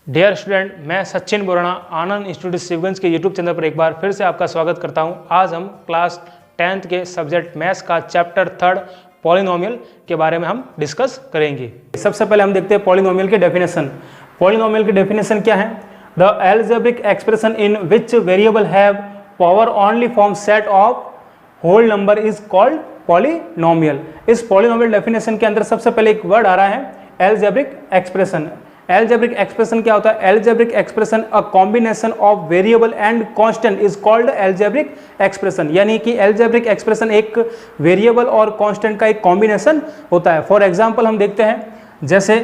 Dear student, मैं सचिन बोराना आनंद institute सिवगंज के YouTube channel पर एक बार फिर से आपका स्वागत करता हूं। आज हम क्लास 10th के सब्जेक्ट मैथ्स का चैप्टर 3 पॉलिनोमियल के बारे में हम डिस्कस करेंगे। सबसे पहले हम देखते हैं पॉलिनोमियल की डेफिनेशन। पॉलिनोमियल की डेफिनेशन क्या है? The algebraic expression in which variable have power only from set of whole number is called polynomial. इस पॉलिनोमियल डेफिनेशन के अंदर सबसे पहले एक वर्ड आ रहा है एल्जेब्रिक एक्सप्रेशन। एल्जेब्रिक एक्सप्रेशन क्या होता है? Algebraic expression a combination of variable and constant is called algebraic expression. यानी कि एल्जेब्रिक एक्सप्रेशन एक वेरिएबल और कांस्टेंट का एक कॉम्बिनेशन होता है। फॉर एग्जांपल हम देखते हैं, जैसे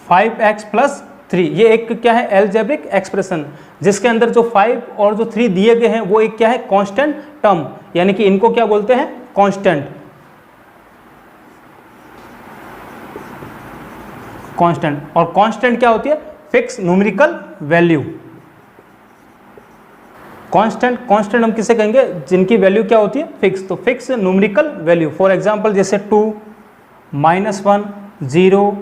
5x + 3, ये एक क्या है? एल्जेब्रिक एक्सप्रेशन, जिसके अंदर जो 5 और जो 3 दिए गए हैं वो एक क्या है? कांस्टेंट टर्म, यानी कि इनको क्या बोलते हैं? कांस्टेंट। कांस्टेंट, और कांस्टेंट क्या होती है? Fix numerical value. कांस्टेंट हम किसे कहेंगे? जिनकी वैल्यू क्या होती है? फिक्स। तो fix numerical value. For example जैसे 2, -1, 0,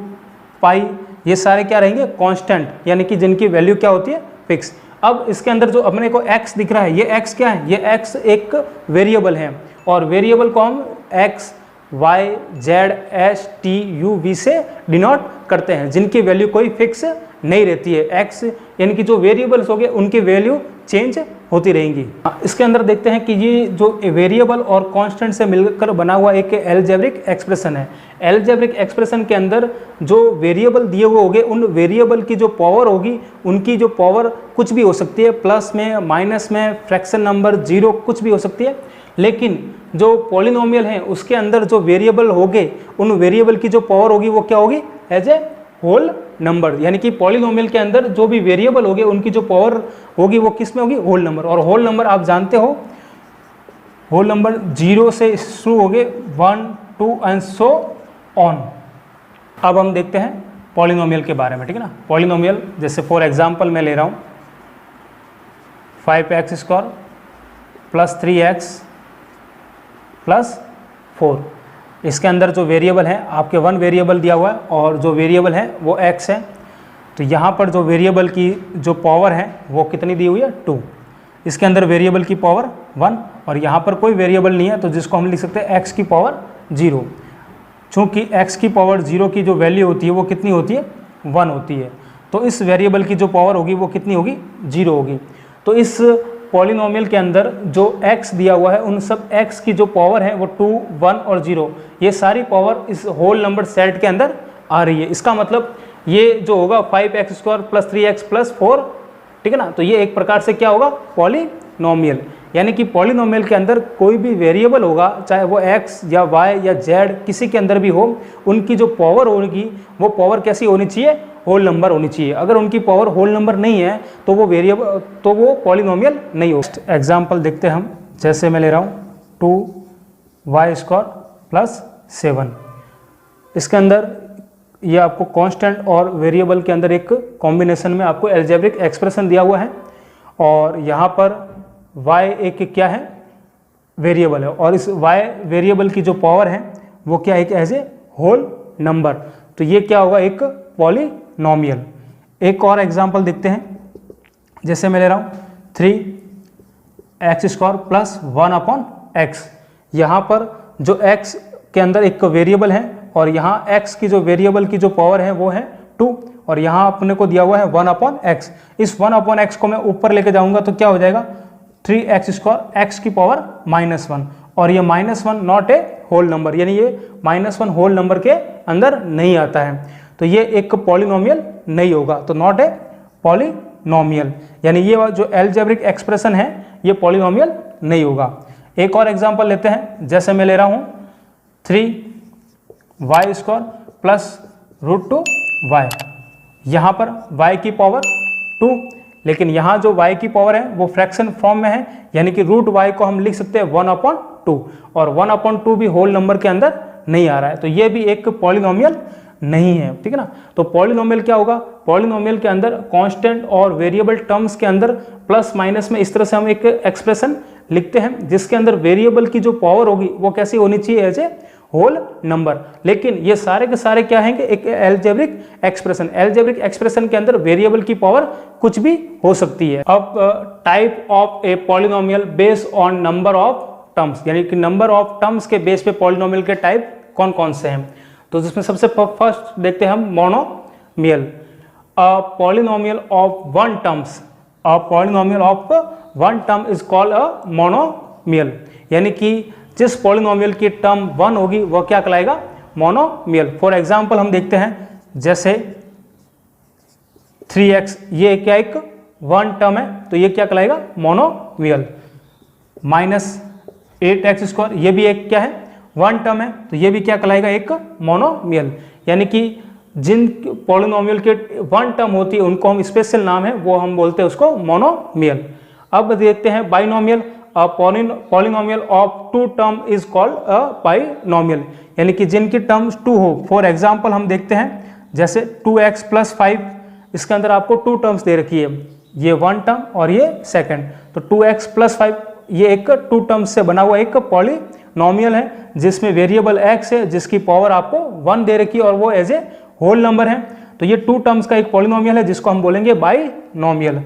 पाई, ये सारे क्या रहेंगे? कांस्टेंट, यानी कि जिनकी वैल्यू क्या होती है? फिक्स। अब इसके अंदर जो अपने को x दिख रहा है, ये x क्या है? ये x एक वेरिएबल है, और वेरिएबल को हम x, y, z, s, t, u, v से डिनोट करते हैं, जिनकी वैल्यू कोई फिक्स नहीं रहती है। x यानी कि जो वेरिएबल्स हो गए उनकी वैल्यू चेंज होती रहेंगी। इसके अंदर देखते हैं कि ये जो वेरिएबल और कांस्टेंट से मिलकर बना हुआ एक एल्जेब्रिक एक्सप्रेशन है। एल्जेब्रिक एक्सप्रेशन के अंदर जो वेरिएबल दिए हुए होंगे, उन वेरिएबल की जो पावर होगी, उनकी जो पावर कुछ भी हो सकती है, प्लस में, माइनस में, फ्रैक्शन नंबर, जीरो, कुछ भी हो सकती है। लेकिन जो पॉलिनोमियल है उसके अंदर जो वेरिएबल होंगे, उन वेरिएबल की जो पावर होगी वो क्या होगी? As a whole number. यानी कि पॉलिनोमियल के अंदर जो भी वेरिएबल होंगे उनकी जो पावर होगी वो किस में होगी? Whole number. और होल नंबर आप जानते हो, होल नंबर 0 से शुरू हो गए, 1, 2 एंड सो ऑन। अब हम देखते हैं पॉलिनोमियल के बारे में, ठीक है ना। पॉलिनोमियल जैसे फॉर एग्जांपल मैं ले रहा हूँ 5x² + 3x + 4। इसके अंदर जो वेरिएबल है आपके 1 वेरिएबल दिया हुआ है, और जो वेरिएबल है वो x है। तो यहाँ पर जो वेरिएबल की जो पावर है वो कितनी दी हुई है? 2। इसके अंदर वेरिएबल की पावर 1, और यहाँ पर कोई वेरिएबल नहीं है, तो जिसको हम लिख सकते हैं x की पावर 0। चूँकि x की पावर 0 की जो वैल्यू होती है वो कितनी होती है? 1 होती है। तो इस वेरिएबल की जो पावर होगी वो कितनी होगी? 0 होगी। तो इस पॉलिनोमियल के अंदर जो x दिया हुआ है, उन सब x की जो पावर है वो 2, 1 और 0, ये सारी पावर इस होल नंबर सेट के अंदर आ रही है। इसका मतलब ये जो होगा 5x² + 3x + 4, ठीक है ना। तो ये एक प्रकार से क्या होगा? पॉलिनोमियल। यानी कि पॉलिनोमियल के अंदर कोई भी वेरिएबल होगा, चाहे वो x या y या z किसी के अंदर भी हो, उनकी जो पावर होगी वो पावर कैसी होनी चाहिए? होल नंबर होनी चाहिए। अगर उनकी पावर होल नंबर नहीं है तो वो वेरिएबल, तो वो पॉलिनोमियल नहीं हो। एग्जांपल देखते हैं हम, जैसे मैं ले रहा हूँ 2y² + 7। इसके अंदर ये आपको कांस्टेंट और वेरिएबल के अंदर एक कॉम्बिनेशन में आपको एल्जेब्रिक एक्सप्रेशन दिया हुआ है, और यहाँ पर y एक क्या है? वेरिएबल है, और इस y वेरिएबल की जो पावर है वो क्या है? एक एज ए होल नंबर। तो ये क्या होगा? एक पॉलिनोमियल। एक और एग्जांपल देखते हैं, जैसे मैं ले रहा हूँ 3x² + 1/x। यहाँ पर जो x के अंदर एक वेरिएबल है, और यहाँ x की जो वेरिएबल की जो पावर है वो है 2, और यहाँ अपने को दिया हुआ है 1/x। इस 1/x को मैं ऊपर लेके जाऊँगा तो क्या हो जाएगा? 3x², x की पावर -1, और ये -1 नॉट ए होल नंबर, यानी ये -1 होल नंबर के अंदर नहीं आता है। तो ये एक पॉलिनोमियल नहीं होगा, तो नॉट ए पॉलिनोमियल। यानी ये जो एल्जेब्रिक एक्सप्रेशन है ये पॉलिनोमियल नहीं होगा। एक और एग्जांपल लेते हैं, जैसे मैं ले रहा हूँ 3y² + √2y। यहाँ पर y की पावर 2, लेकिन यहाँ जो y की पावर है वो फ्रैक्शन फॉर्म में है, यानी कि √y को हम लिख सकते हैं 1/2, और 1/2 भी होल नंबर के अंदर नहीं आ रहा है। तो ये भी एक पॉलिनोमियल नहीं है, ठीक है ना। तो पॉलिनोमियल क्या होगा? पॉलिनोमियल के अंदर कांस्टेंट और वेरिएबल टर्म्स के अंदर प्लस माइनस में इस तरह से हम एक एक्सप्रेशन लिखते हैं, जिसके अंदर वेरिएबल की जो पावर होगी वो कैसी होनी चाहिए? As a whole number. लेकिन ये सारे के सारे क्या हैं कि एक एल्जेब्रिक एक्सप्रेशन, एल्जेब्रिक एक्सप्रेशन के अंदर वेरिएबल की पावर कुछ भी हो सकती है। अब type of a polynomial based on number of terms, यानी कि नंबर ऑफ टर्म्स के बेस पे पॉलिनोमियल के टाइप कौन कौन से हैं। तो जिसमें सबसे फर्स्ट देखते हैं हम monomial. A polynomial of one terms, a polynomial of one term is called a monomial, यानी कि जिस पॉलिनोमियल की टर्म वन होगी वह क्या कहलाएगा, मोनोमियल। फॉर एग्जांपल हम देखते हैं जैसे 3x, ये क्या एक वन टर्म है तो ये क्या कहलाएगा, मोनोमियल। -8x², ये भी एक क्या है, वन टर्म है तो ये भी क्या कहलाएगा, एक मोनोमियल। यानी कि जिन पॉलिनोमियल के वन टर्म होती है उनको हम स्पेशल नाम है वो हम बोलते हैं उसको मोनोमियल। अब देखते हैं binomial. A polynomial of two term is called a binomial, यानी कि जिनकी टर्म्स टू हो। फॉर एग्जांपल हम देखते हैं जैसे 2x + 5, इसके अंदर आपको टू टर्म्स दे रखी है, ये वन टर्म और ये सेकंड। तो 2x + 5 ये एक टू टर्म्स से बना हुआ एक पॉलिनोमियल है जिसमें वेरिएबल x है जिसकी पावर आपको 1 दे रखी है और वो एज ए होल नंबर है। तो ये टू टर्म्स का एक पॉलिनोमियल है जिसको हम बोलेंगे बाइनोमियल।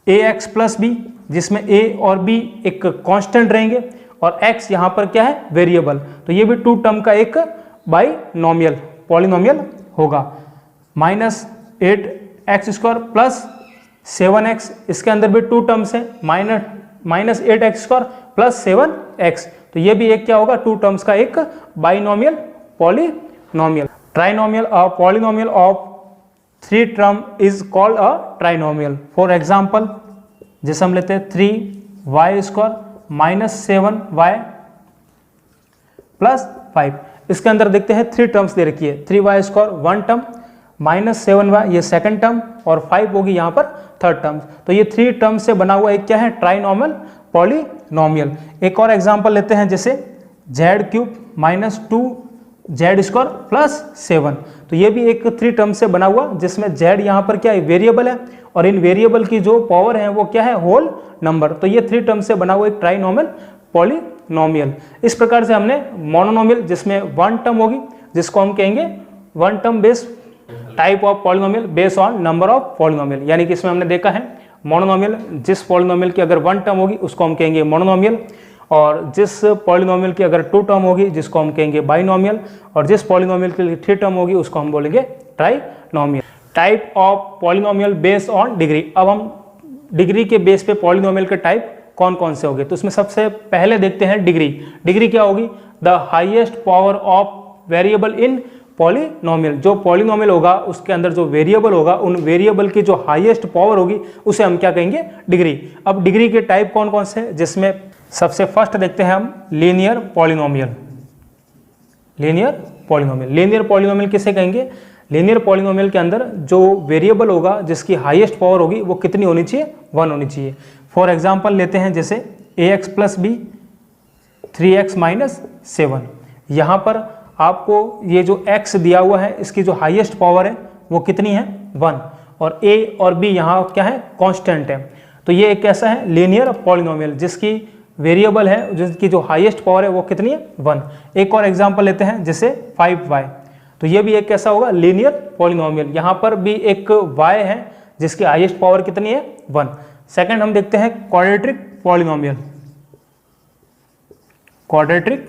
ax + b, जिसमें a और b एक कांस्टेंट रहेंगे और x यहाँ पर क्या है, वेरिएबल। तो ये भी टू टर्म का एक बाइनोमियल पॉलिनोमियल होगा। -8x² + 7x, इसके अंदर भी टू टर्म्स है, -8x² + 7x, तो ये भी एक क्या होगा, टू टर्म्स का एक binomial polynomial. Trinomial, a polynomial of 3 term is called a trinomial. For example जैसे हम लेते हैं 3y² - 7y + 5, इसके अंदर देखते हैं 3 टर्म्स दे रखी है, 3y² वन टर्म, -7y ये सेकंड टर्म और 5 होगी यहाँ पर थर्ड टर्म। तो ये 3 टर्म से बना हुआ एक क्या है, ट्राइनोमियल पॉलिनोमियल। एक और एग्जांपल लेते हैं जैसे z³ - 2z² + 7, तो ये भी एक 3 टर्म से बना हुआ जिसमें z यहाँ पर क्या है, वेरिएबल है और इन वेरिएबल की जो पावर है वो क्या है, होल नंबर। तो ये 3 टर्म से बना हुआ एक ट्राइनोमियल पॉलिनोमियल। इस प्रकार से हमने मोनोनोमियल जिसमें वन टर्म होगी जिसको हम कहेंगे one term based type of polynomial based on number of polynomial, यानी कि इसमें हमने देखा है मोनोनोमियल जिस पॉलिनोमियल की अगर वन टर्म होगी उसको हम कहेंगे मोनोनोमियल, और जिस पॉलिनोमियल की अगर टू टर्म होगी जिसको हम कहेंगे बाइनोमियल, और जिस पॉलिनोमियल की 3 टर्म होगी उसको हम बोलेंगे trinomial. Type of polynomial based on degree. अब हम डिग्री के बेस पे पॉलिनोमियल के टाइप कौन कौन से होंगे, तो उसमें सबसे पहले देखते हैं डिग्री। डिग्री क्या होगी, the highest power of variable in polynomial. जो पॉलिनोमियल होगा उसके अंदर जो वेरिएबल होगा उन वेरिएबल की जो हाईएस्ट पावर होगी उसे हम क्या कहेंगे, डिग्री। अब डिग्री के टाइप कौन कौन से, जिसमें सबसे फर्स्ट देखते हैं हम linear polynomial. Linear polynomial, linear polynomial किसे कहेंगे, लीनियर पॉलिनोमियल के अंदर जो वेरिएबल होगा जिसकी हाईएस्ट पावर होगी वो कितनी होनी चाहिए, 1 होनी चाहिए। फॉर एग्जांपल लेते हैं जैसे ax + b 3x - 7, यहाँ पर आपको ये जो x दिया हुआ है इसकी जो हाईएस्ट पावर है वो कितनी है, 1, और a और b यहाँ क्या है, कांस्टेंट है। तो ये एक कैसा है, लीनियर पॉलिनोमियल जिसकी वेरिएबल है जिसकी जो हाईएस्ट पावर है वो कितनी है, 1। एक और एग्जांपल लेते हैं जैसे 5y, तो ये भी एक कैसा होगा, लीनियर पॉलिनोमियल। यहाँ पर भी एक y है जिसकी हाईएस्ट पावर कितनी है, 1। सेकंड हम देखते हैं quadratic polynomial. Quadratic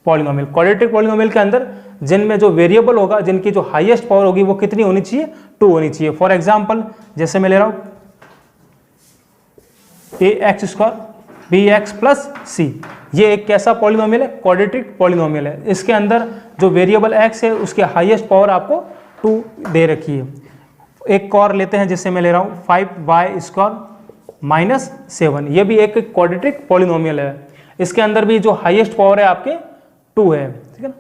polynomial, quadratic polynomial के अंदर जिनमें जो वेरिएबल होगा जिनकी जो हाईएस्ट पावर होगी वो कितनी होनी चाहिए, 2 होनी चाहिए। फॉर एग्जांपल जैसे मैं ले रहा हूं ax² bx + c, ये एक कैसा पॉलिनोमियल है, क्वाड्रेटिक पॉलिनोमियल है। इसके अंदर जो वेरिएबल x है उसके हाईएस्ट पावर आपको 2 दे रखी है। एक और लेते हैं जिससे मैं ले रहा हूँ 5y² - 7, ये भी एक क्वाड्रेटिक पॉलिनोमियल है। इसके अंदर भी जो हाईएस्ट पावर है आपके 2 है, ठीक है ना।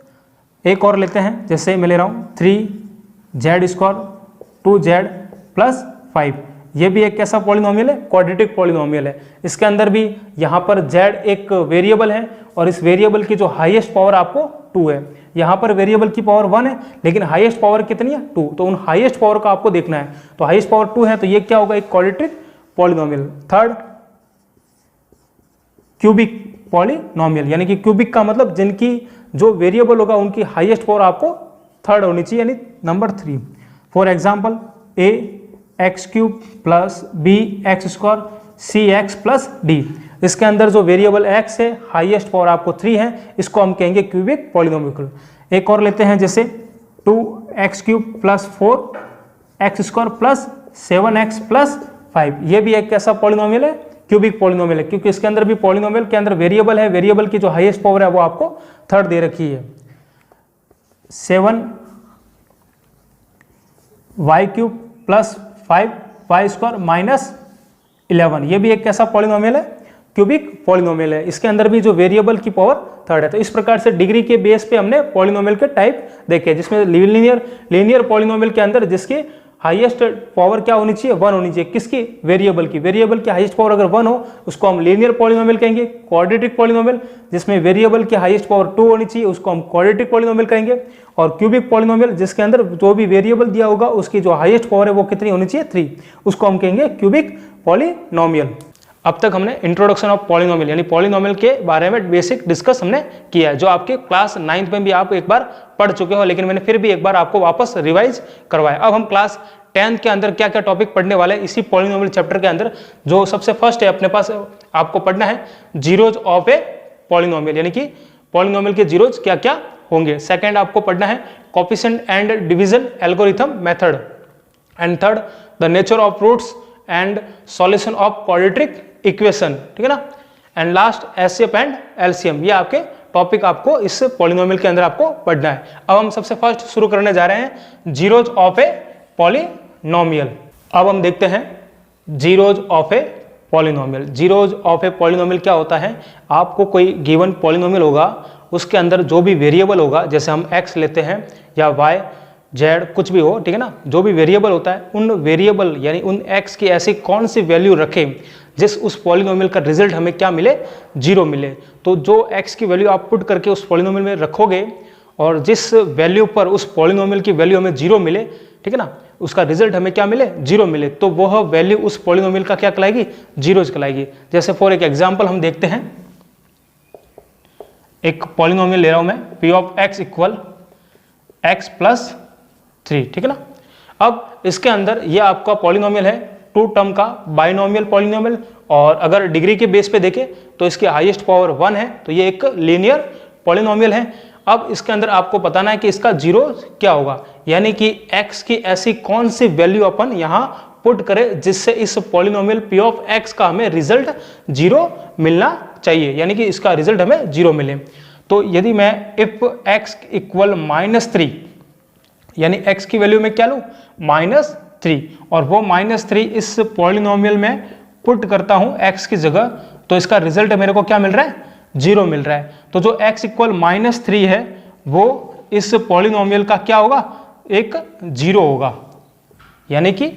एक और लेते हैं जैसे मैं ले रहा हूँ 3z² 2z + 5, ये भी एक कैसा पॉलिनोमियल है, क्वाड्रेटिक पॉलिनोमियल है। इसके अंदर भी यहाँ पर z एक वेरिएबल है और इस वेरिएबल की जो हाईएस्ट पावर आपको 2 है। यहाँ पर वेरिएबल की पावर 1 है लेकिन हाईएस्ट पावर कितनी है, 2, तो उन हाईएस्ट पावर का आपको देखना है। तो हाईएस्ट पावर 2 है तो ये क्या होगा, एक quadratic polynomial. Third cubic polynomial, यानी कि क्यूबिक का मतलब जिनकी जो वेरिएबल होगा उनकी हाईएस्ट पावर आपको थर्ड होनी चाहिए, यानी number 3। For example a x cube plus b x square c x plus d, इसके अंदर जो वेरिएबल x है हाईएस्ट पावर आपको 3 है, इसको हम कहेंगे क्यूबिक पॉलिनोमियल। एक और लेते हैं जैसे 2x cube plus 4x square plus 7x plus 5, ये भी एक कैसा पॉलिनोमियल है, क्यूबिक पॉलिनोमियल है, क्योंकि इसके अंदर भी पॉलिनोमियल के अंदर वेरिएबल है, वेरिएबल की जो हाईएस्ट पावर है वो आपको थर्ड दे रखी है। 7y cube plus 5y square minus 11, ये भी एक कैसा पॉलिनोमियल है, क्यूबिक पॉलिनोमियल है, इसके अंदर भी जो वेरिएबल की पावर थर्ड है। तो इस प्रकार से डिग्री के बेस पे हमने पॉलिनोमियल के टाइप देखे, जिसमें लीनियर पॉलिनोमियल के अंदर जिसकी हाईएस्ट पावर क्या होनी चाहिए, 1 होनी चाहिए, किसकी, वेरिएबल की। वेरिएबल की हाईएस्ट पावर अगर 1 हो उसको हम लीनियर पॉलिनोमियल कहेंगे। क्वाड्रेटिक पॉलिनोमियल जिसमें वेरिएबल की हाईएस्ट पावर 2 होनी चाहिए उसको हम क्वाड्रेटिक पॉलिनोमियल कहेंगे। और क्यूबिक पॉलिनोमियल जिसके अंदर जो भी वेरिएबल दिया होगा उसकी जो हाईएस्ट पावर है वो कितनी होनी चाहिए, 3, उसको हम कहेंगे क्यूबिक पॉलिनोमियल। अब तक हमने इंट्रोडक्शन ऑफ पॉलिनोमियल यानी पॉलिनोमियल के बारे में बेसिक डिस्कस हमने किया है, जो आपके क्लास 9th में भी आप एक बार पढ़ चुके हो, लेकिन मैंने फिर भी एक बार आपको वापस रिवाइज करवाया। अब हम क्लास 10th के अंदर क्या क्या टॉपिक पढ़ने वाले हैं इसी पॉलिनोमियल चैप्टर के अंदर। जो सबसे फर्स्ट है अपने पास आपको पढ़ना है जीरोज ऑफ ए पॉलिनोमियल, यानी कि पॉलिनोमियल के जीरोज क्या क्या होंगे। सेकंड आपको पढ़ना है coefficient and division algorithm method. And third the nature of roots and solution of quadratic equation, ठीक है ना। And last HCF and LCM, ये आपके टॉपिक आपको इस पॉलिनोमियल के अंदर आपको पढ़ना है। अब हम सबसे फर्स्ट शुरू करने जा रहे हैं जीरोज ऑफ ए पॉलिनोमियल। अब हम देखते हैं zeros of a polynomial. Zeros of a polynomial क्या होता है, आपको कोई गिवन पॉलिनोमियल होगा, उसके अंदर जो भी वेरिएबल होगा, जैसे हम x लेते हैं या y z कुछ भी हो, ठीक है ना, जो भी वेरिएबल होता है उन वेरिएबल यानी उन x की ऐसी कौन सी वैल्यू रखें जिस उस पॉलिनोमियल का रिजल्ट हमें क्या मिले, 0 मिले। तो जो x की वैल्यू आप पुट करके उस पॉलिनोमियल में रखोगे और जिस वैल्यू पर उस पॉलिनोमियल की वैल्यू हमें 0 मिले, ठीक है ना, उसका रिजल्ट हमें क्या मिले, 0 मिले, तो वह वैल्यू उस पॉलिनोमियल का क्या कहलाएगी, जीरोज कहलाएगी। जैसे फॉर एक एग्जांपल हम देखते हैं, एक पॉलिनोमियल ले रहा हूं मैं p of x equal x plus 3, ठीक है ना। अब इसके अंदर ये आपका पॉलिनोमियल है 2 टर्म का बाइनोमियल पॉलिनोमियल, और अगर डिग्री के बेस पे देखें तो इसकी हाईएस्ट पावर 1 है, तो ये एक लीनियर पॉलिनोमियल है। अब इसके अंदर आपको बताना है कि इसका जीरो क्या होगा, यानी कि x की ऐसी कौन सी वैल्यू अपन यहाँ पुट करें जिससे इस पॉलिनोमियल p ऑफ x का हमें रिजल्ट 0 मिलना चाहिए, यानी कि इसका रिजल्ट हमें 0 मिले। तो यदि मैं इफ x इक्वल -3, यानी x की वैल्यू में क्या लूँ, -3, और वो -3 इस पॉलिनोमियल में पुट करता हूँ x की जगह, तो इसका रिजल्ट मेरे को क्या मिल रहा है, 0 मिल रहा है। तो जो x इक्वल -3 है वो इस पॉलिनोमियल का क्या होगा, एक 0 होगा, यानी कि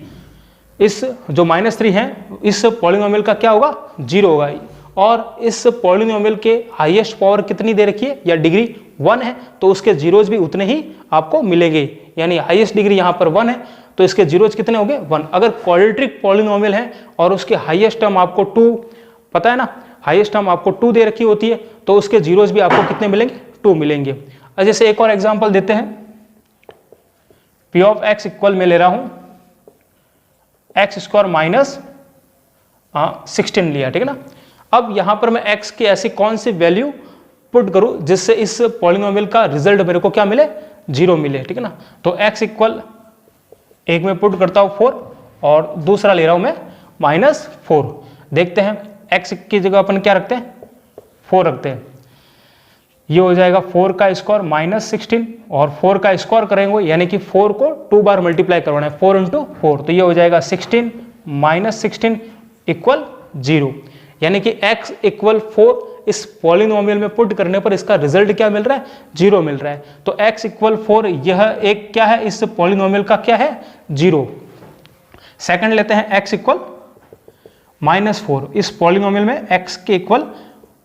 इस जो -3 है इस पॉलिनोमियल का क्या होगा, 0 होगा। और इस पॉलिनोमियल के हाईएस्ट पावर कितनी दे रखी है, या डिग्री 1 है, तो उसके जीरोज भी उतने ही आपको मिलेंगे, यानी हाईएस्ट डिग्री यहाँ पर 1 है तो इसके जीरोज कितने हो गए, 1। अगर क्वाड्रेटिक पॉलिनोमियल है और उसके हाईएस्ट टर्म आपको 2 पता है ना, हाईएस्ट टर्म आपको 2 दे रखी होती है, तो उसके जीरोज भी आपको कितने मिलेंगे, 2 मिलेंगे। जैसे एक और एग्जांपल देते हैं, p ऑफ x इक्वल में ले रहा हूं x स्क्वायर माइनस 16 लिया, ठीक है ना। अब यहां पर मैं x की ऐसी कौन सी वैल्यू पुट करूं जिससे इस पॉलिनोमियल का रिजल्ट मेरे को क्या मिले, 0 मिले, ठीक है ना। तो x इक्वल एक में पुट करता हूं 4 और दूसरा ले रहा हूं मैं -4। देखते हैं x की जगह अपन क्या रखते हैं, 4 रखते हैं, ये हो जाएगा 4 का स्क्वायर -16, और 4 का स्क्वायर करेंगे यानी कि 4 को 2 बार मल्टीप्लाई करवाना है, 4 × 4, तो ये हो जाएगा 16 -16 इक्वल 0, यानी कि x इक्वल 4 इस पॉलिनोमियल में पुट करने पर इसका रिजल्ट क्या मिल रहा है, 0 मिल रहा है। तो x इक्वल 4 यह एक क्या है, इस पॉलिनोमियल का क्या है, 0। सेकंड लेते हैं x इक्वल -4, इस पॉलिनोमियल में x के इक्वल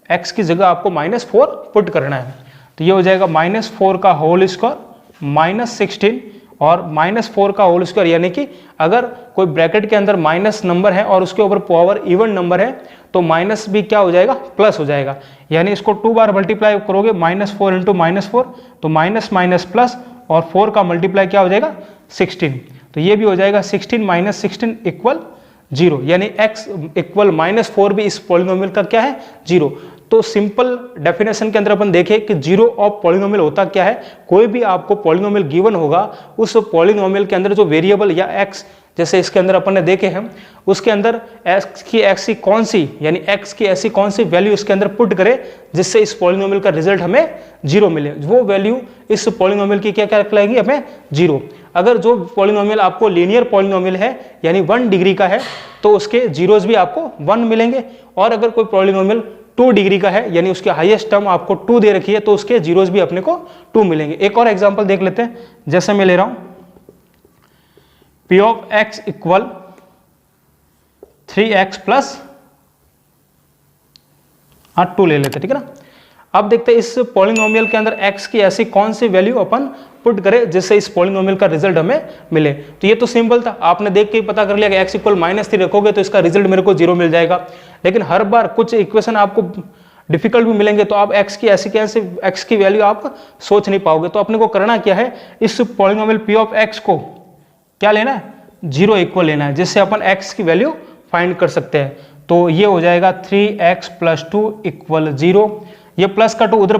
x की जगह आपको -4 पुट करना है, तो ये हो जाएगा -4 का होल स्क्वायर -16, और -4 का होल स्क्वायर, यानी कि अगर कोई ब्रैकेट के अंदर माइनस नंबर है और उसके ऊपर पावर इवन नंबर है तो माइनस भी क्या हो जाएगा, प्लस हो जाएगा। यानी इसको 2 बार मल्टीप्लाई करोगे, -4 इंटू -4 तो माइनस माइनस प्लस, और 4 का मल्टीप्लाई क्या हो जाएगा 16, तो ये भी हो जाएगा 16 माइनस 16 इक्वल 0, यानी x इक्वल -4 भी इस पॉलिनोमियल का क्या है 0। तो सिंपल डेफिनेशन के अंदर अपन देखें कि जीरो ऑफ पॉलिनोमियल होता क्या है, कोई भी आपको पॉलिनोमियल गिवन होगा उस पॉलिनोमियल के अंदर जो वेरिएबल या x, जैसे इसके अंदर अपन ने देखे हैं, उसके अंदर x की कौन सी, यानी x की ऐसी कौन सी वैल्यू इसके अंदर पुट करे जिससे इस पॉलिनोमियल का रिजल्ट हमें 0 मिले, वो वैल्यू इस पॉलिनोमियल की क्या कहलाएगी हमें 0। अगर जो पॉलिनोमियल आपको लीनियर पॉलिनोमियल है यानी 1 डिग्री का है तो उसके जीरोज भी आपको 1 मिलेंगे, और अगर कोई पॉलिनोमियल 2 डिग्री का है यानी उसके हाईएस्ट टर्म आपको 2 दे रखी है तो उसके जीरोज भी अपने को 2 मिलेंगे। एक और एग्जांपल देख लेते हैं, जैसे मैं ले रहा हूं P of x equal 3x plus 2 ले लेते, ठीक है ना। अब देखते हैं इस पॉलिनोमियल के अंदर x की ऐसी कौन सी वैल्यू अपन पुट करें जिससे इस पॉलिनोमियल का रिजल्ट हमें मिले। तो ये तो सिंपल था, आपने देख के ही पता कर लिया कि x इक्वल -3 रखोगे तो इसका रिजल्ट मेरे को 0 मिल जाएगा। लेकिन हर बार कुछ इक्वेशन आपको डिफिकल्ट भी मिलेंगे तो आप x की ऐसी कैसे x की वैल्यू आप सोच नहीं पाओगे। तो अपने को करना क्या है, इस पॉलिनोमियल p ऑफ x को क्या लेना है 0 इक्वल लेना है, जिससे अपन x की वैल्यू फाइंड कर सकते हैं। तो ये हो जाएगा 3x प्लस 2 इक्वल 0, ये प्लस का 2 उधर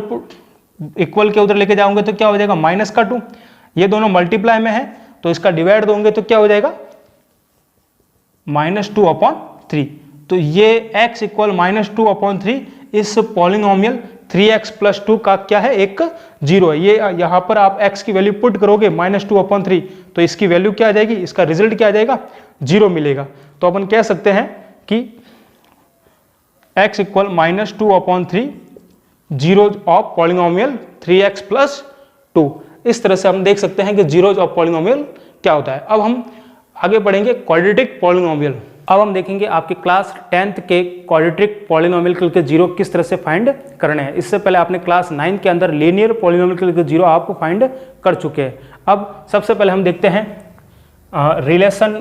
इक्वल के उधर लेके जाओगे तो क्या हो जाएगा माइनस का 2, ये दोनों मल्टीप्लाई में है तो इसका डिवाइड दोगे तो क्या हो जाएगा -2/3। तो ये x इक्वल -2/3 इस पॉलिनोमियल 3x प्लस 2 का क्या है एक 0 है। ये यहाँ पर आप x की वैल्यू पुट करोगे -2/3 तो इसकी वैल्यू क्या आ जाएगी, इसका रिजल्ट क्या आ जाएगा 0 मिलेगा। तो अपन कह सकते हैं कि x equal -2/3 zeros of polynomial 3x plus 2। इस तरह से हम देख सकते हैं कि जीरोज ऑफ पॉलिनोमियल क्या होता है। अब हम आगे बढ़ेंगे क्वाड्रेटिक पॉलिनोमियल। अब हम देखेंगे आपके क्लास 10th के क्वाड्रेटिक पॉलिनोमियल के जीरो किस तरह से फाइंड करने हैं। इससे पहले आपने क्लास 9 के अंदर लीनियर पॉलिनोमियल के जीरो आपको फाइंड कर चुके हैं। अब सबसे पहले हम देखते हैं relation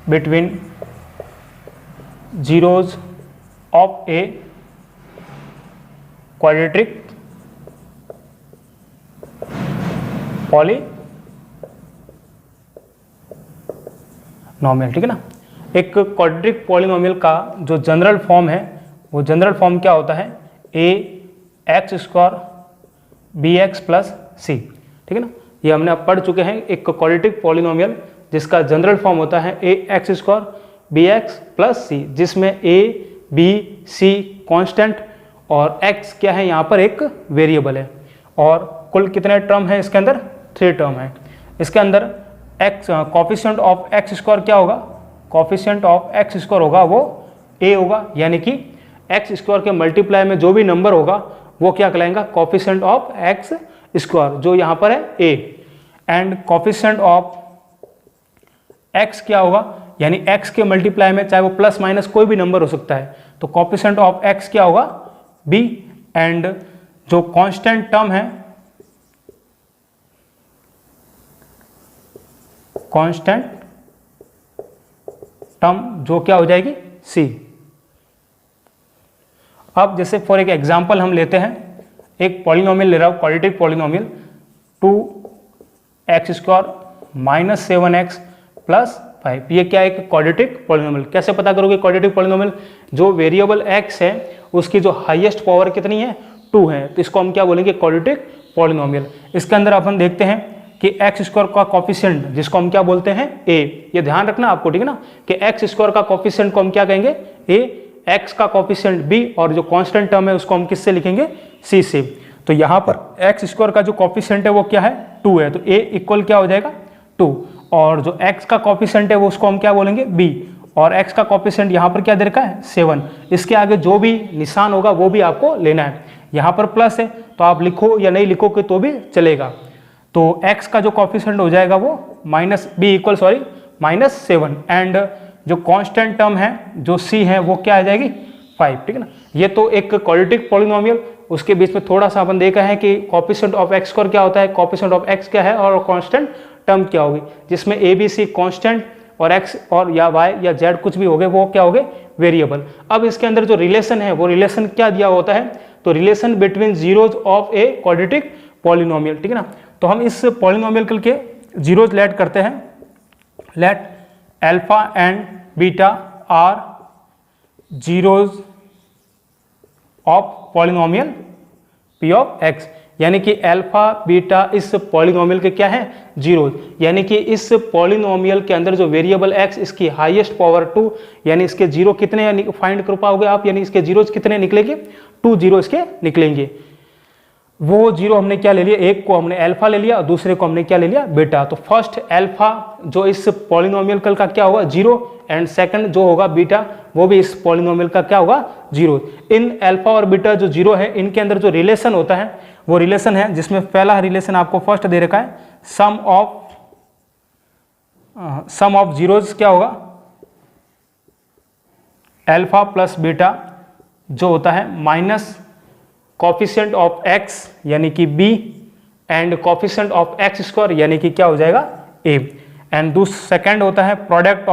between zeros of a quadratic polynomial, ठीक है ना। एक क्वाड्रेटिक पॉलिनोमियल का जो जनरल फॉर्म है वो जनरल फॉर्म क्या होता है ax² bx प्लस c, ठीक है ना। ये हमने अब पढ़ चुके हैं, एक क्वाड्रेटिक पॉलिनोमियल जिसका जनरल फॉर्म होता है ax² bx प्लस c, जिसमें a b c कांस्टेंट और x क्या है यहाँ पर एक वेरिएबल है, और कुल कितने टर्म है इसके अंदर 3 टर्म है। इसके अंदर x कोफिशिएंट ऑफ x² क्या होगा, कोफिशिएंट ऑफ x² होगा वो a होगा, यानी कि x² के मल्टीप्लाई में जो भी नंबर होगा वो क्या कहलाएगा कोफिशिएंट ऑफ x², जो यहाँ पर है a। And coefficient of x क्या होगा, यानी x के मल्टीप्लाई में चाहे वो प्लस माइनस कोई भी नंबर हो सकता है, तो कोफिशिएंट ऑफ x क्या होगा b। एंड जो कांस्टेंट टर्म है, कांस्टेंट टर्म जो क्या हो जाएगी c। अब जैसे फॉर एक एग्जांपल हम लेते हैं, एक पॉलिनोमियल ले रहा हूं quadratic polynomial 2x² - 7x plus 5। ये क्या है एक क्वाड्रेटिक पॉलिनोमियल। कैसे पता करोगे क्वाड्रेटिक पॉलिनोमियल, जो वेरिएबल x है उसकी जो हाईएस्ट पावर कितनी है 2 है, तो इसको हम क्या बोलेंगे क्वाड्रेटिक पॉलिनोमियल। इसके अंदर अपन देखते हैं कि x² का कोफिशिएंट जिसको हम क्या बोलते हैं a, ये ध्यान रखना आपको, ठीक है ना, कि x² का कोफिशिएंट को हम क्या कहेंगे a, x का कोफिशिएंट b, और जो कांस्टेंट टर्म है उसको हम किससे लिखेंगे c से। तो यहाँ पर x² का जो कोफिशिएंट है वो क्या है 2 है, तो a इक्वल क्या हो जाएगा 2, और जो x का कोफिशिएंट है वो उसको हम क्या बोलेंगे b, और x का कोफिशिएंट यहाँ पर क्या दे रखा है 7। इसके आगे जो भी निशान होगा वो भी आपको लेना है। यहाँ पर प्लस है तो आप लिखो या नहीं लिखोगे तो भी चलेगा। तो x का जो कोफिशिएंट हो जाएगा वो -7, एंड जो कांस्टेंट टर्म है जो c है वो क्या आ जाएगी 5, ठीक है ना। ये तो एक क्वाड्रेटिक पॉलिनोमियल, उसके बीच में थोड़ा सा अपन देखा है कि कोएफिशिएंट ऑफ एक्स स्क्वायर क्या होता है, कोएफिशिएंट ऑफ एक्स क्या है और कांस्टेंट टर्म क्या होगी, जिसमें ए बी सी कांस्टेंट और एक्स और या वाई या जेड कुछ भी हो गए वो क्या हो गए, वेरिएबल। अब इसके अंदर जो रिलेशन है वो रिलेशन क्या दिया होता है, तो relation between zeros of a quadratic polynomial, ठीक है ना। तो हम इस पॉलिनोमियल के जीरोज लेट करते हैं, let alpha and beta are zeros of polynomial p of x, यानी कि अल्फा बीटा इस पॉलिनोमियल के क्या है, जीरोज, यानी कि इस पॉलिनोमियल के अंदर जो वेरिएबल एक्स इसकी हाईएस्ट पावर 2, यानी इसके जीरो कितने फाइंड कर पाओगे आप, यानी इसके जीरोज कितने निकलेंगे, 2 जीरो इसके निकलेंगे। वो जीरो हमने क्या ले लिया, एक को हमने अल्फा ले लिया और दूसरे को हमने क्या ले लिया, बीटा। तो फर्स्ट अल्फा जो इस पॉलिनोमियल का क्या होगा, जीरो, एंड सेकंड जो होगा बीटा वो भी इस पॉलिनोमियल का क्या होगा, जीरो। इन अल्फा और बीटा जो जीरो है इनके अंदर जो रिलेशन होता है वो रिलेशन है, जिसमें पहला रिलेशन आपको फर्स्ट दे रखा है, सम ऑफ जीरोज क्या होगा, अल्फा प्लस बीटा जो होता है माइनस कोएफिशिएंट ऑफ एक्स यानी कि b and coefficient of x square यानी कि क्या हो जाएगा, a, एंड सेकंड होता है प्रोडक्ट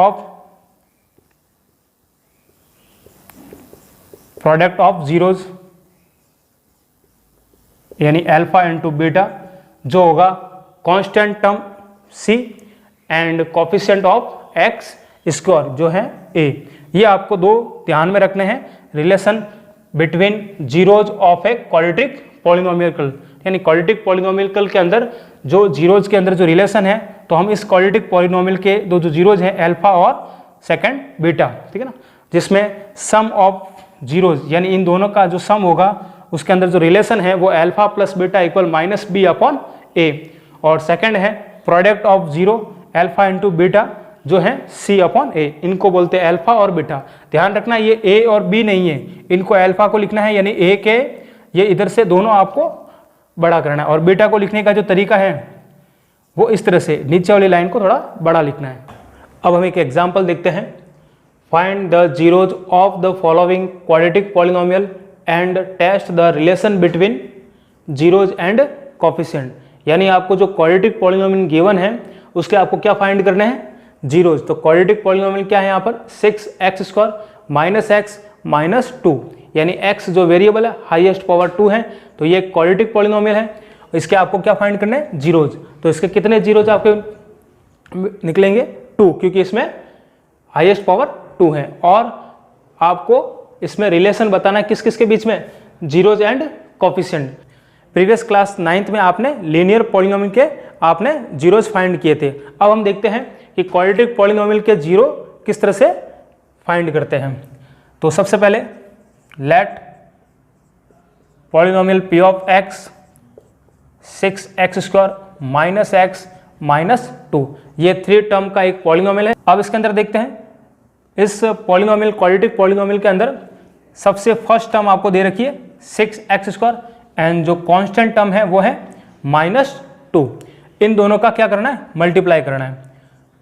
ऑफ जीरोज यानी अल्फा इंटू बीटा जो होगा constant term c and coefficient of x square जो है a। ये आपको दो ध्यान में रखने हैं, relation between zeros of a quadratic polynomial, यानी क्वाड्रेटिक पॉलिनोमियल के अंदर जो जीरोज के अंदर जो रिलेशन है, तो हम इस क्वाड्रेटिक पॉलिनोमियल के दो जो जीरोज हैं अल्फा और सेकंड बीटा, ठीक है ना, जिसमें सम ऑफ जीरोज यानी इन दोनों का जो सम होगा उसके अंदर जो रिलेशन है वो alpha plus beta equal minus B upon A, और सेकंड है product of zero alpha into beta जो है c अपॉन ए, इनको बोलते हैं अल्फा और बीटा। ध्यान रखना ये a और b नहीं है, इनको अल्फा को लिखना है यानी a के ये इधर से दोनों आपको बड़ा करना है, और बीटा को लिखने का जो तरीका है वो इस तरह से नीचे वाली लाइन को थोड़ा बड़ा लिखना है। अब हम एक एग्जाम्पल देखते हैं, find the zeros of the following quadratic polynomial and test the relation between zeros and coefficient, यानी आपको जो क्वाड्रेटिक पॉलिनोमियल गिवन है उसके आपको क्या फाइंड करने हैं, जीरोज। तो क्वाड्रेटिक पॉलिनोमियल क्या है यहाँ पर, 6x square minus x minus 2, यानी x जो वेरिएबल है हाईएस्ट पावर 2 है, तो ये क्वाड्रेटिक पॉलिनोमियल है, इसके आपको क्या फाइंड करने हैं, जीरोज। तो इसके कितने जीरोज आपके निकलेंगे, 2, क्योंकि इसमें हाईएस्ट पावर 2 है, और आपको इसमें रिलेशन बताना है किस किस के बीच में, zeros and coefficient. Previous class 9th में आपने लीनियर पॉलिनोमियल के आपने जीरोज फाइंड किए थे। अब हम देखते हैं कि क्वाड्रेटिक पॉलिनोमियल के जीरो किस तरह से फाइंड करते हैं। तो सबसे पहले let polynomial p of x 6x square minus x minus 2, ये 3 टर्म का एक पॉलिनोमियल है। अब इसके अंदर देखते हैं, इस पॉलिनोमियल क्वाड्रेटिक पॉलिनोमियल के अंदर सबसे फर्स्ट टर्म आपको दे रखी है 6x स्क्वायर, एंड जो कांस्टेंट टर्म है वो है माइनस 2। इन दोनों का क्या करना है, मल्टीप्लाई करना है।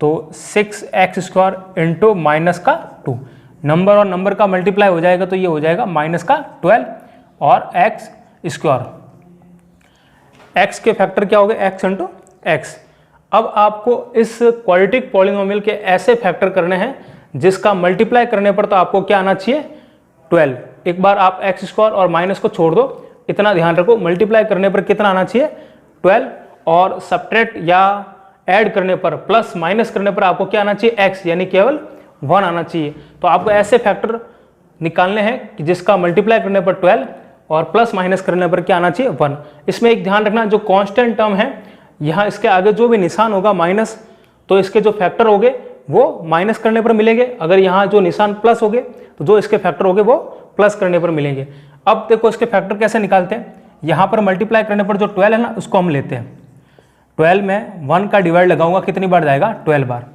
तो 6x स्क्वायर इंटू माइनस का 2, नंबर और नंबर का मल्टीप्लाई हो जाएगा तो ये हो जाएगा माइनस का 12 और x स्क्वायर, x के फैक्टर क्या हो गए, x इंटू एक्स। अब आपको इस क्वाड्रेटिक पॉलिनोमियल के ऐसे फैक्टर करने हैं जिसका मल्टीप्लाई करने पर तो आपको क्या आना चाहिए, 12। एक बार आप x स्क्वायर और माइनस को छोड़ दो, इतना ध्यान रखो, मल्टीप्लाई करने पर कितना आना चाहिए, 12, और सब्ट्रैक्ट या ऐड करने पर प्लस माइनस करने पर आपको क्या आना चाहिए, x, यानी केवल 1 आना चाहिए। तो आपको ऐसे फैक्टर निकालने हैं कि जिसका मल्टीप्लाई करने पर 12 और प्लस माइनस करने पर क्या आना चाहिए, 1। इसमें एक ध्यान रखना, जो कांस्टेंट टर्म है यहाँ इसके आगे जो भी निशान होगा माइनस, तो इसके जो फैक्टर होंगे वो माइनस करने पर मिलेंगे। अगर यहाँ जो निशान प्लस होंगे तो जो इसके फैक्टर होंगे वो प्लस करने पर मिलेंगे। अब देखो इसके फैक्टर कैसे निकालते हैं, यहाँ पर मल्टीप्लाई करने पर जो 12 है ना उसको हम लेते हैं, 12 में 1 का डिवाइड लगाऊंगा, कितनी बार जाएगा, 12 बार।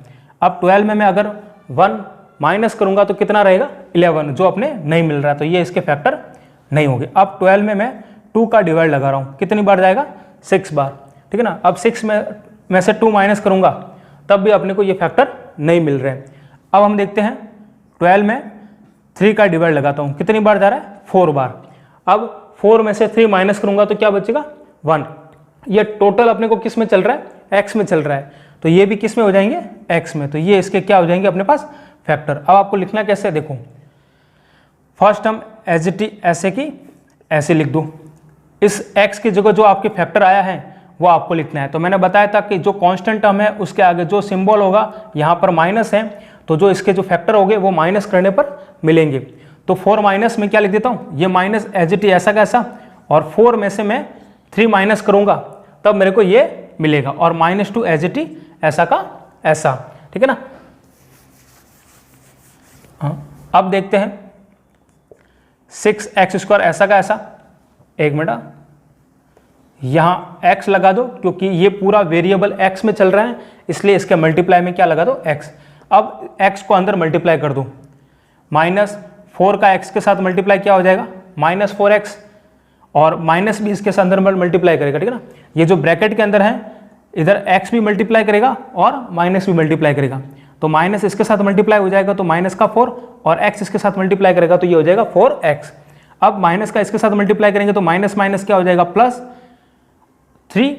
अब 12 में मैं अगर 1 माइनस करूंगा तो कितना रहेगा, 11, जो अपने नहीं मिल रहा, तो ये इसके फैक्टर नहीं होंगे। अब 12 में मैं 2 का डिवाइड लगा रहा हूँ, कितनी बार जाएगा, 6 बार, ठीक है ना। अब 6 में से 2 माइनस करूंगा तब भी अपने को ये फैक्टर नहीं मिल रहे हैं। अब हम देखते हैं 12 में 3 का डिवाइड लगाता हूँ, कितनी बार जा रहा है 4 बार। अब 4 में से 3 माइनस करूँगा तो क्या बचेगा 1। ये टोटल अपने को किस में चल रहा है, x में चल रहा है, तो ये भी किस में हो जाएंगे x में, तो ये इसके क्या हो जाएंगे अपने पास फैक्टर। अब आपको लिखना कैसे, देखो first term as it is ऐसे की ऐसे लिख दो, इस x की जगह जो आपके फैक्टर आया है वो आपको लिखना है। तो मैंने बताया था कि जो कांस्टेंट टर्म है उसके आगे जो सिंबल होगा, यहाँ पर माइनस है, तो जो इसके जो फैक्टर होंगे वो माइनस करने पर मिलेंगे। तो 4 माइनस में क्या लिख देता हूँ, ये माइनस एज इट इज ऐसा का ऐसा, और 4 में से मैं 3 माइनस करूँगा तब मेरे को ये मिलेगा, और -2 एज इट इज ऐसा का ऐसा, ठीक है ना। हाँ, अब देखते हैं 6x² ऐसा का ऐसा, एक मिनट, यहाँ x लगा दो क्योंकि ये पूरा वेरिएबल x में चल रहा है, इसलिए इसके मल्टीप्लाई में क्या लगा दो x। अब x को अंदर मल्टीप्लाई कर दो, -4 का x के साथ मल्टीप्लाई क्या हो जाएगा -4x, और माइनस भी इसके साथ अंदर मल्टीप्लाई करेगा, ठीक है ना। ये जो ब्रैकेट के अंदर है इधर x भी मल्टीप्लाई करेगा और माइनस भी मल्टीप्लाई करेगा, तो माइनस इसके साथ मल्टीप्लाई हो जाएगा तो माइनस का 4, और x इसके साथ मल्टीप्लाई करेगा तो ये हो जाएगा 4x। अब माइनस का इसके साथ मल्टीप्लाई करेंगे तो माइनस माइनस क्या हो जाएगा +3,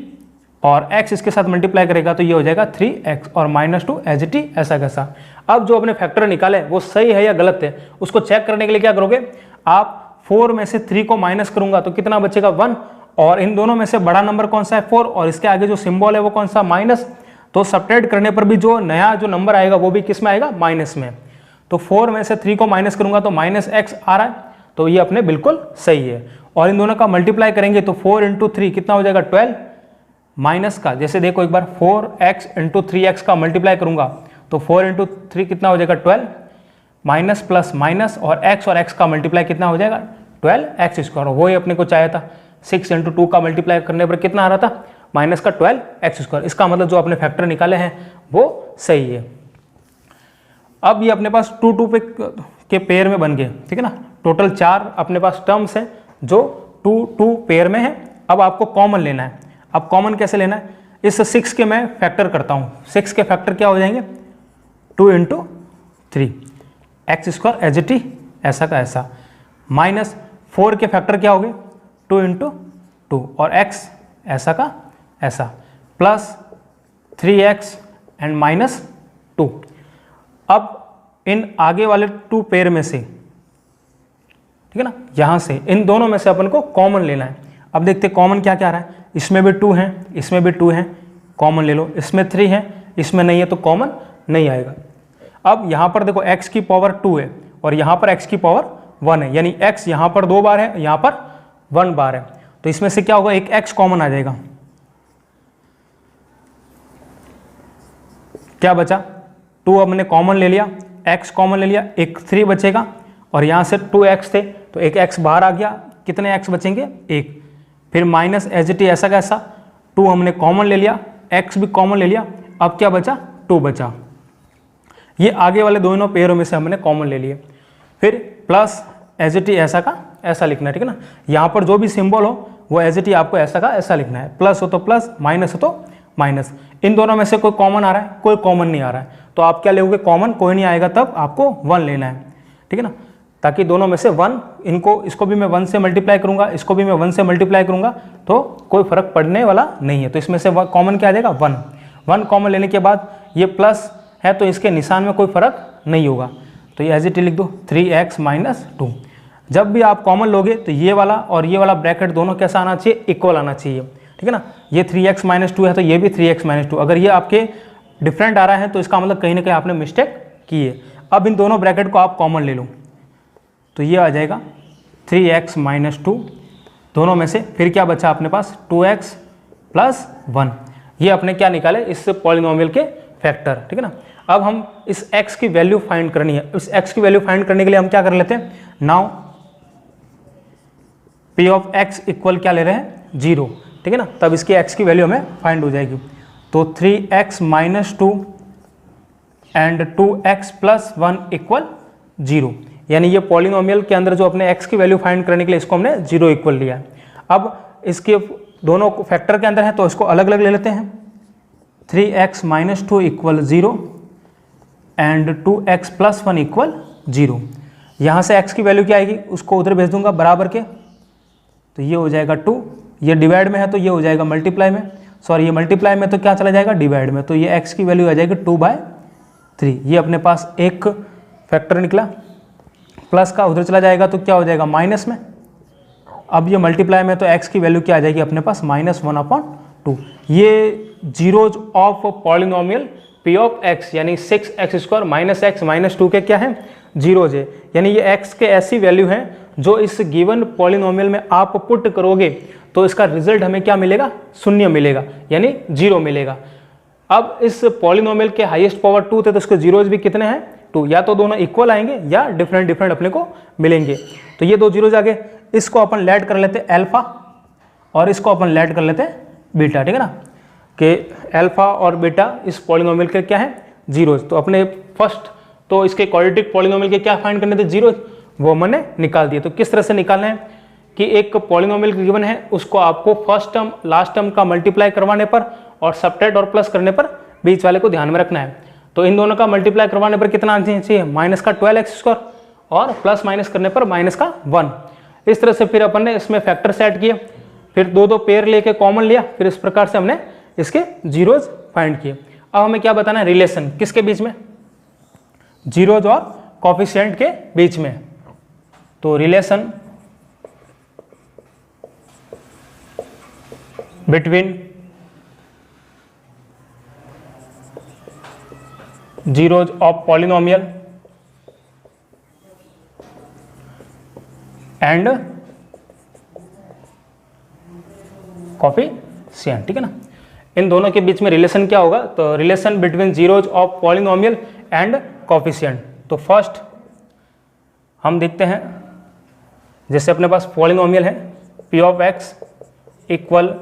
और x इसके साथ मल्टीप्लाई करेगा तो ये हो जाएगा 3x, और -2 एज इट इज ऐसा कैसा। अब जो अपने फैक्टर निकाले वो सही है या गलत है, उसको चेक करने के लिए क्या करोगे आप, 4 में से 3 को माइनस करूंगा तो कितना बचेगा 1, और इन दोनों में से बड़ा नंबर कौन सा है 4, और इसके आगे जो सिंबल है वो कौन सा माइनस, तो सब्ट्रैक्ट करने पर भी जो नया जो नंबर आएगा वो भी किस में आएगा माइनस में। तो 4 में से 3 को माइनस करूंगा तो -x आ रहा है, तो ये अपने बिल्कुल सही है। और इन दोनों का मल्टीप्लाई करेंगे तो 4 × 3 कितना हो जाएगा 12, माइनस का जैसे देखो एक बार 4x × 3x का मल्टीप्लाई करूंगा तो 4 × 3 कितना हो जाएगा 12, माइनस प्लस माइनस, और x का मल्टीप्लाई कितना हो जाएगा 12x², वही अपने को चाहिए था। 6 × 2 का मल्टीप्लाई करने पर कितना आ रहा था माइनस का 12x²। इसका मतलब जो अपने फैक्टर निकाले हैं वो सही है। अब ये अपने पास 2 2 के पेयर में बन गए, ठीक है ना। टोटल 4 अपने पास टर्म्स हैं जो 2 2 पेयर में है। अब आपको कॉमन लेना है। अब कॉमन कैसे लेना है, इस 6 के मैं फैक्टर करता हूँ, 6 के फैक्टर क्या हो जाएंगे 2 × 3 x² एज इट इज ऐसा का ऐसा, -4 के फैक्टर क्या हो गए 2 × 2 और x ऐसा का ऐसा, प्लस 3x एंड -2। अब इन आगे वाले 2 पेयर में से, ठीक है ना, यहाँ से इन दोनों में से अपन को कॉमन लेना है। अब देखते कॉमन क्या क्या आ रहा है, इसमें भी 2 हैं, इसमें भी 2 हैं, कॉमन ले लो। इसमें 3 है, इसमें नहीं है तो कॉमन नहीं आएगा। अब यहाँ पर देखो x की पावर 2 है और यहाँ पर x की पावर 1 है, यानी x यहाँ पर 2 बार है, यहाँ पर 1 बार है, तो इसमें से क्या होगा एक x कॉमन आ जाएगा। क्या बचा 2, हमने कॉमन ले लिया, x कॉमन ले लिया, एक 3 बचेगा और यहाँ से 2x थे तो एक x बाहर आ गया, कितने x बचेंगे 1। फिर माइनस एज इट इज ऐसा कैसा, 2 हमने कॉमन ले लिया, x भी कॉमन ले लिया, अब क्या बचा 2 बचा। ये आगे वाले दोनों पेयरों में से हमने कॉमन ले लिए। फिर प्लस एज इट इज ऐसा का ऐसा लिखना है, ठीक है ना। यहाँ पर जो भी सिंबल हो वो एज इट इज आपको ऐसा का ऐसा लिखना है, प्लस हो तो प्लस, माइनस हो तो माइनस। इन दोनों में से कोई कॉमन आ रहा है, कोई कॉमन नहीं आ रहा है, तो आप क्या लोगे कॉमन कोई नहीं आएगा तब आपको 1 लेना है, ठीक है ना, ताकि दोनों में से 1, इनको इसको भी मैं 1 से मल्टीप्लाई करूंगा, इसको भी मैं 1 से मल्टीप्लाई करूंगा तो कोई फर्क पड़ने वाला नहीं है। तो इसमें से कॉमन क्या आ जाएगा 1। 1 कॉमन लेने के बाद ये प्लस है तो इसके निशान में कोई फर्क नहीं होगा, तो ये एज इट इज लिख दो 3x - 2। जब भी आप कॉमन लोगे तो ये वाला और ये वाला ब्रैकेट दोनों कैसा आना चाहिए, इक्वल आना चाहिए, ठीक है ना। ये 3x - 2 है तो ये भी 3x - 2। अगर ये आपके डिफरेंट आ रहा है तो इसका मतलब कहीं ना कहीं आपने मिस्टेक की है। अब इन दोनों ब्रैकेट को आप कॉमन ले लो तो ये आ जाएगा 3x - 2 दोनों में से। फिर क्या बचा अपने पास 2x + 1। ये अपने क्या निकाले इस पॉलिनोमियल के फैक्टर, ठीक है ना। अब हम इस x की वैल्यू फाइंड करनी है। इस x की वैल्यू फाइंड करने के लिए हम क्या कर लेते हैं, now p of x equal क्या ले रहे हैं 0, ठीक है ना, तब इसकी x की वैल्यू हमें फाइंड हो जाएगी। तो 3x - 2 एंड 2x + 1 = 0, यानी ये पॉलिनोमियल के अंदर जो अपने x की वैल्यू फाइंड करने के लिए इसको हमने 0 इक्वल लिया है। अब इसके दोनों फैक्टर के अंदर है तो इसको अलग अलग ले लेते हैं। 3x - 2 = 0 and 2x + 1 = 0। यहाँ से x की वैल्यू क्या आएगी, उसको उधर भेज दूंगा बराबर के, तो ये हो जाएगा 2, ये डिवाइड में है तो ये हो जाएगा मल्टीप्लाई में, सॉरी ये मल्टीप्लाई में तो क्या चला जाएगा डिवाइड में, तो ये x की वैल्यू आ जाएगी 2/3। ये अपने पास एक फैक्टर निकला, प्लस का उधर चला जाएगा तो क्या हो जाएगा माइनस में। अब ये मल्टीप्लाई में तो x की वैल्यू क्या आ जाएगी अपने पास -1/2। ये zeros of polynomial p of x यानी 6x² -x -2 के क्या है जीरोज है, यानी ये x के ऐसी वैल्यू हैं जो इस गिवन पॉलिनोमियल में आप पुट करोगे तो इसका रिजल्ट हमें क्या मिलेगा, शून्य मिलेगा, यानी 0 मिलेगा। अब इस पॉलिनोमियल के हाईएस्ट पावर 2 थे तो इसके जीरोज भी कितने हैं 2, या तो दोनों इक्वल आएंगे या डिफरेंट डिफरेंट अपने को मिलेंगे। तो ये 2 जीरोज आगे, इसको अपन लेट कर लेते हैं अल्फा और इसको अपन लेट कर लेते हैं बीटा, ठीक है ना, कि अल्फा और बीटा इस पॉलिनोमियल के क्या है जीरोज। तो अपने फर्स्ट तो इसके क्वाड्रेटिक पॉलिनोमियल के क्या फाइंड करने थे जीरोज, वो मैंने निकाल दिए। तो किस तरह से निकालना है कि एक पॉलिनोमियल गिवन है उसको आपको फर्स्ट टर्म लास्ट टर्म का मल्टीप्लाई करवाने पर और सबट्रैक्ट और प्लस करने पर बीच वाले को ध्यान में रखना है। तो इन दोनों का मल्टीप्लाई करवाने पर कितना आना चाहिए, माइनस का 12x² और प्लस माइनस करने पर माइनस का 1। इस तरह से फिर अपन ने इसमें फैक्टर सेट किए, फिर दो पेयर लेके कॉमन लिया, फिर इस प्रकार से हमने इसके जीरोज फाइंड किए। अब हमें क्या बताना है, रिलेशन किसके बीच में, जीरोज और कोफिशिएंट के बीच में। तो relation between zeros of polynomial and coefficient, ठीक है ना, इन दोनों के बीच में रिलेशन क्या होगा, तो relation between zeros of polynomial and coefficient. तो फर्स्ट हम देखते हैं, जैसे अपने पास पॉलिनोमियल है p of x equal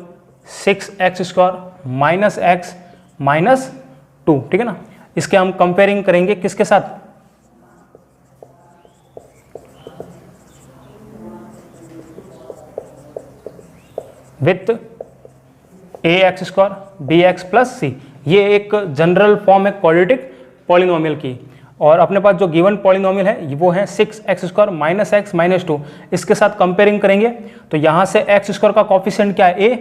6x² -x -2, ठीक है ना, इसके हम कंपेयरिंग करेंगे किसके साथ, विथ ax² bx + c। ये एक जनरल फॉर्म है क्वाड्रेटिक पॉलिनोमियल की, और अपने पास जो गिवन पॉलिनोमियल है वो है 6x² -x -2। इसके साथ कंपेयरिंग करेंगे तो यहाँ से x² का कोफिशिएंट क्या है a,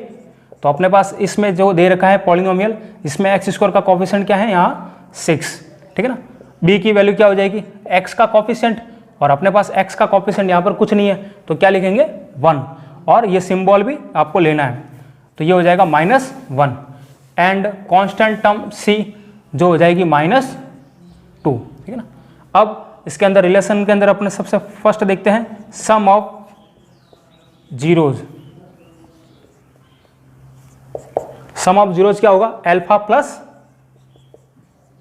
तो अपने पास इसमें जो दे रखा है पॉलिनोमियल इसमें x² का कोफिशिएंट क्या है यहाँ 6, ठीक है ना। b की वैल्यू क्या हो जाएगी x का कोफिशिएंट, और अपने पास x का कोफिशिएंट यहाँ पर कुछ नहीं है तो क्या लिखेंगे 1, और ये सिंबल भी आपको लेना है, तो ये हो जाएगा -1 एंड कांस्टेंट टर्म c जो हो जाएगी -2, ठीक है ना। अब इसके अंदर रिलेशन के अंदर अपने सबसे फर्स्ट देखते हैं sum of zeros. Sum of zeros क्या होगा, अल्फा प्लस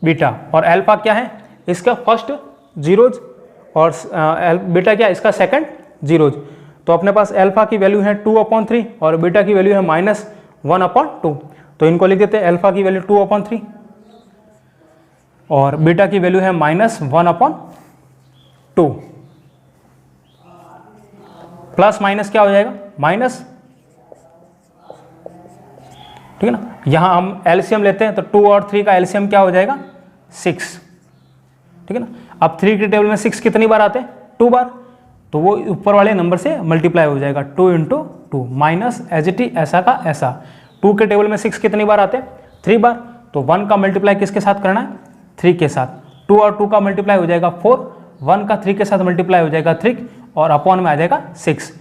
बीटा, और अल्फा क्या है इसका फर्स्ट जीरोज और बीटा क्या है इसका सेकंड जीरोज। तो अपने पास अल्फा की वैल्यू है 2/3 और बीटा की वैल्यू है -1/2। तो इनको लिख देते हैं, अल्फा की वैल्यू 2/3 और बीटा की वैल्यू है -1/2। प्लस माइनस क्या हो जाएगा माइनस, ठीक है ना। यहां हम एलसीएम लेते हैं तो 2 और 3 का एलसीएम क्या हो जाएगा 6, ठीक है ना। अब 3 के टेबल में 6 कितनी बार आते हैं 2 बार, तो वो ऊपर वाले नंबर से मल्टीप्लाई हो जाएगा 2 × 2 माइनस एज इट इज ऐसा का ऐसा। 2 के टेबल में 6 कितनी बार आते हैं 3 बार, तो 1 का मल्टीप्लाई किसके साथ करना है 3 के साथ। 2 और 2 का मल्टीप्लाई हो जाएगा 4, 1 का 3 के साथ मल्टीप्लाई हो जाएगा 3 और अपॉन में आ जाएगा 6।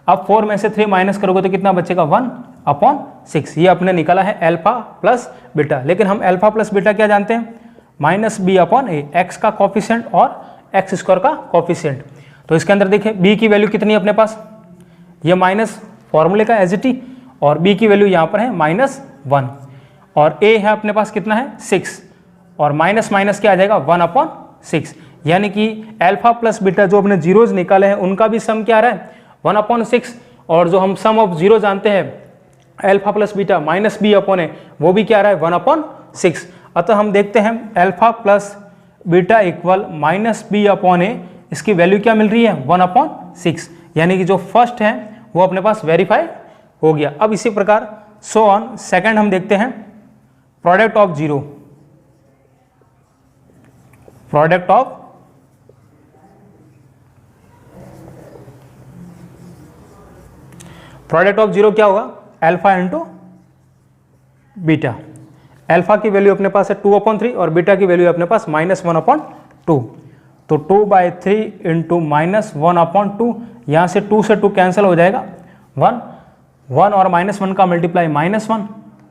अब 4 में से 3 माइनस करोगे तो कितना बचेगा 1/6। ये अपने निकाला है अल्फा प्लस बीटा, लेकिन हम अल्फा प्लस बीटा क्या जानते हैं -b/a, x का कोफिशिएंट और x² का कोफिशिएंट। तो इसके अंदर देखिए b की वैल्यू कितनी है अपने पास, ये माइनस फॉर्मूले का एज इट इज, और b की वैल्यू यहाँ पर है -1 और a है अपने पास कितना है 6 और माइनस माइनस क्या आ जाएगा 1/6, यानी कि अल्फा प्लस बीटा जो अपने जीरोज निकाले हैं उनका भी सम क्या आ रहा है 1/6, और जो हम सम ऑफ जीरो जानते हैं अल्फा प्लस बीटा -b/a वो भी क्या आ रहा है 1/6। अतः हम देखते हैं alpha plus beta equal -b/a, इसकी वैल्यू क्या मिल रही है 1/6, यानी कि जो फर्स्ट है वो अपने पास वेरीफाई हो गया। अब इसी प्रकार सो ऑन सेकंड हम देखते हैं product of zero, product of product of zero क्या होगा, अल्फा इंटू बीटा। अल्फा की वैल्यू अपने पास है 2/3 और बीटा की वैल्यू अपने पास -1/2, तो 2/3 इंटू -1/2, यहाँ से 2 से 2 कैंसिल हो जाएगा, 1 और -1 का मल्टीप्लाई -1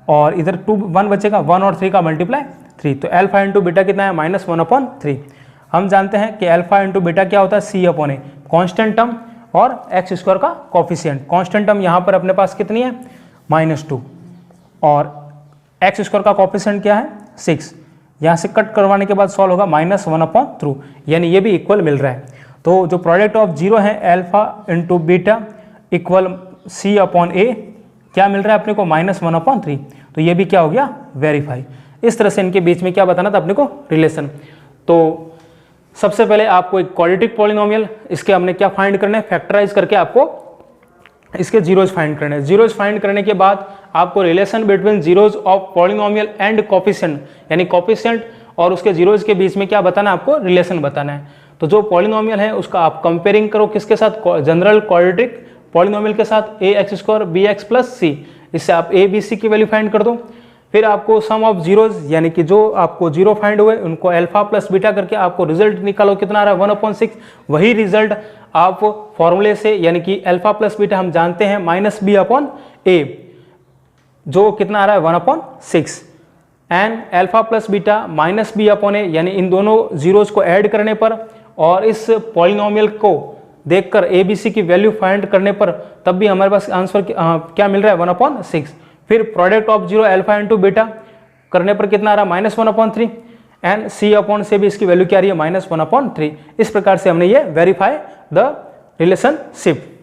और इधर 1 बचेगा, 1 और 3 का मल्टीप्लाई 3, तो अल्फा इंटू बीटा कितना है, -1/3। हम जानते हैं कि अल्फा इंटू बीटा क्या होता है, C/A, कॉन्स्टेंट टर्म और x² का कॉफिशिएंट। कॉन्स्टेंट टर्म यहाँ पर अपने पास कितनी है, -2 और x² का कॉफिशिएंट क्या है, 6। यहाँ से कट करवाने के बाद सॉल्व होगा -1/3, यानी ये भी इक्वल मिल रहा है। तो जो प्रोडक्ट ऑफ जीरो है alpha into beta equal C/A, क्या मिल रहा है अपने को, -1/3, तो ये भी क्या हो गया, वेरीफाई। इस तरह से इनके बीच में क्या बताना था अपने को, रिलेशन। तो सबसे पहले आपको एक क्वाड्रेटिक पॉलिनोमियल, इसके हमने क्या फाइंड करना है, फैक्टराइज करके आपको इसके जीरोज फाइंड करने हैं। जीरोज फाइंड करने के बाद आपको relation between zeros of polynomial and coefficient, यानी कोफिशिएंट और उसके जीरोज के बीच में क्या बताना है, आपको रिलेशन बताना है। तो जो पॉलिनोमियल है उसका आप कंपेयरिंग करो किसके साथ, जनरल क्वाड्रेटिक पॉलिनोमियल के साथ, ax² bx + c, इससे आप a b c की वैल्यू फाइंड कर दो। फिर आपको सम ऑफ जीरोज, यानी कि जो आपको जीरो फाइंड हुए उनको अल्फा प्लस बीटा करके आपको रिजल्ट निकालो, कितना आ रहा है, 1/6। वही रिजल्ट आप फॉर्मूले से, यानी कि अल्फा प्लस बीटा हम जानते हैं -b/a, जो कितना आ रहा है, 1/6, and alpha plus beta -b/a, यानी इन दोनों जीरोज को ऐड करने पर और इस पॉलिनोमियल को देखकर ABC की वैल्यू फाइंड करने पर तब भी हमारे पास आंसर क्या मिल रहा है, 1/6। फिर product of zero alpha into beta करने पर कितना आ रहा है, -1/3, एंड C/A से भी इसकी वैल्यू क्या आ रही है, -1/3। इस प्रकार से हमने ये वेरीफाई द रिलेशनशिप।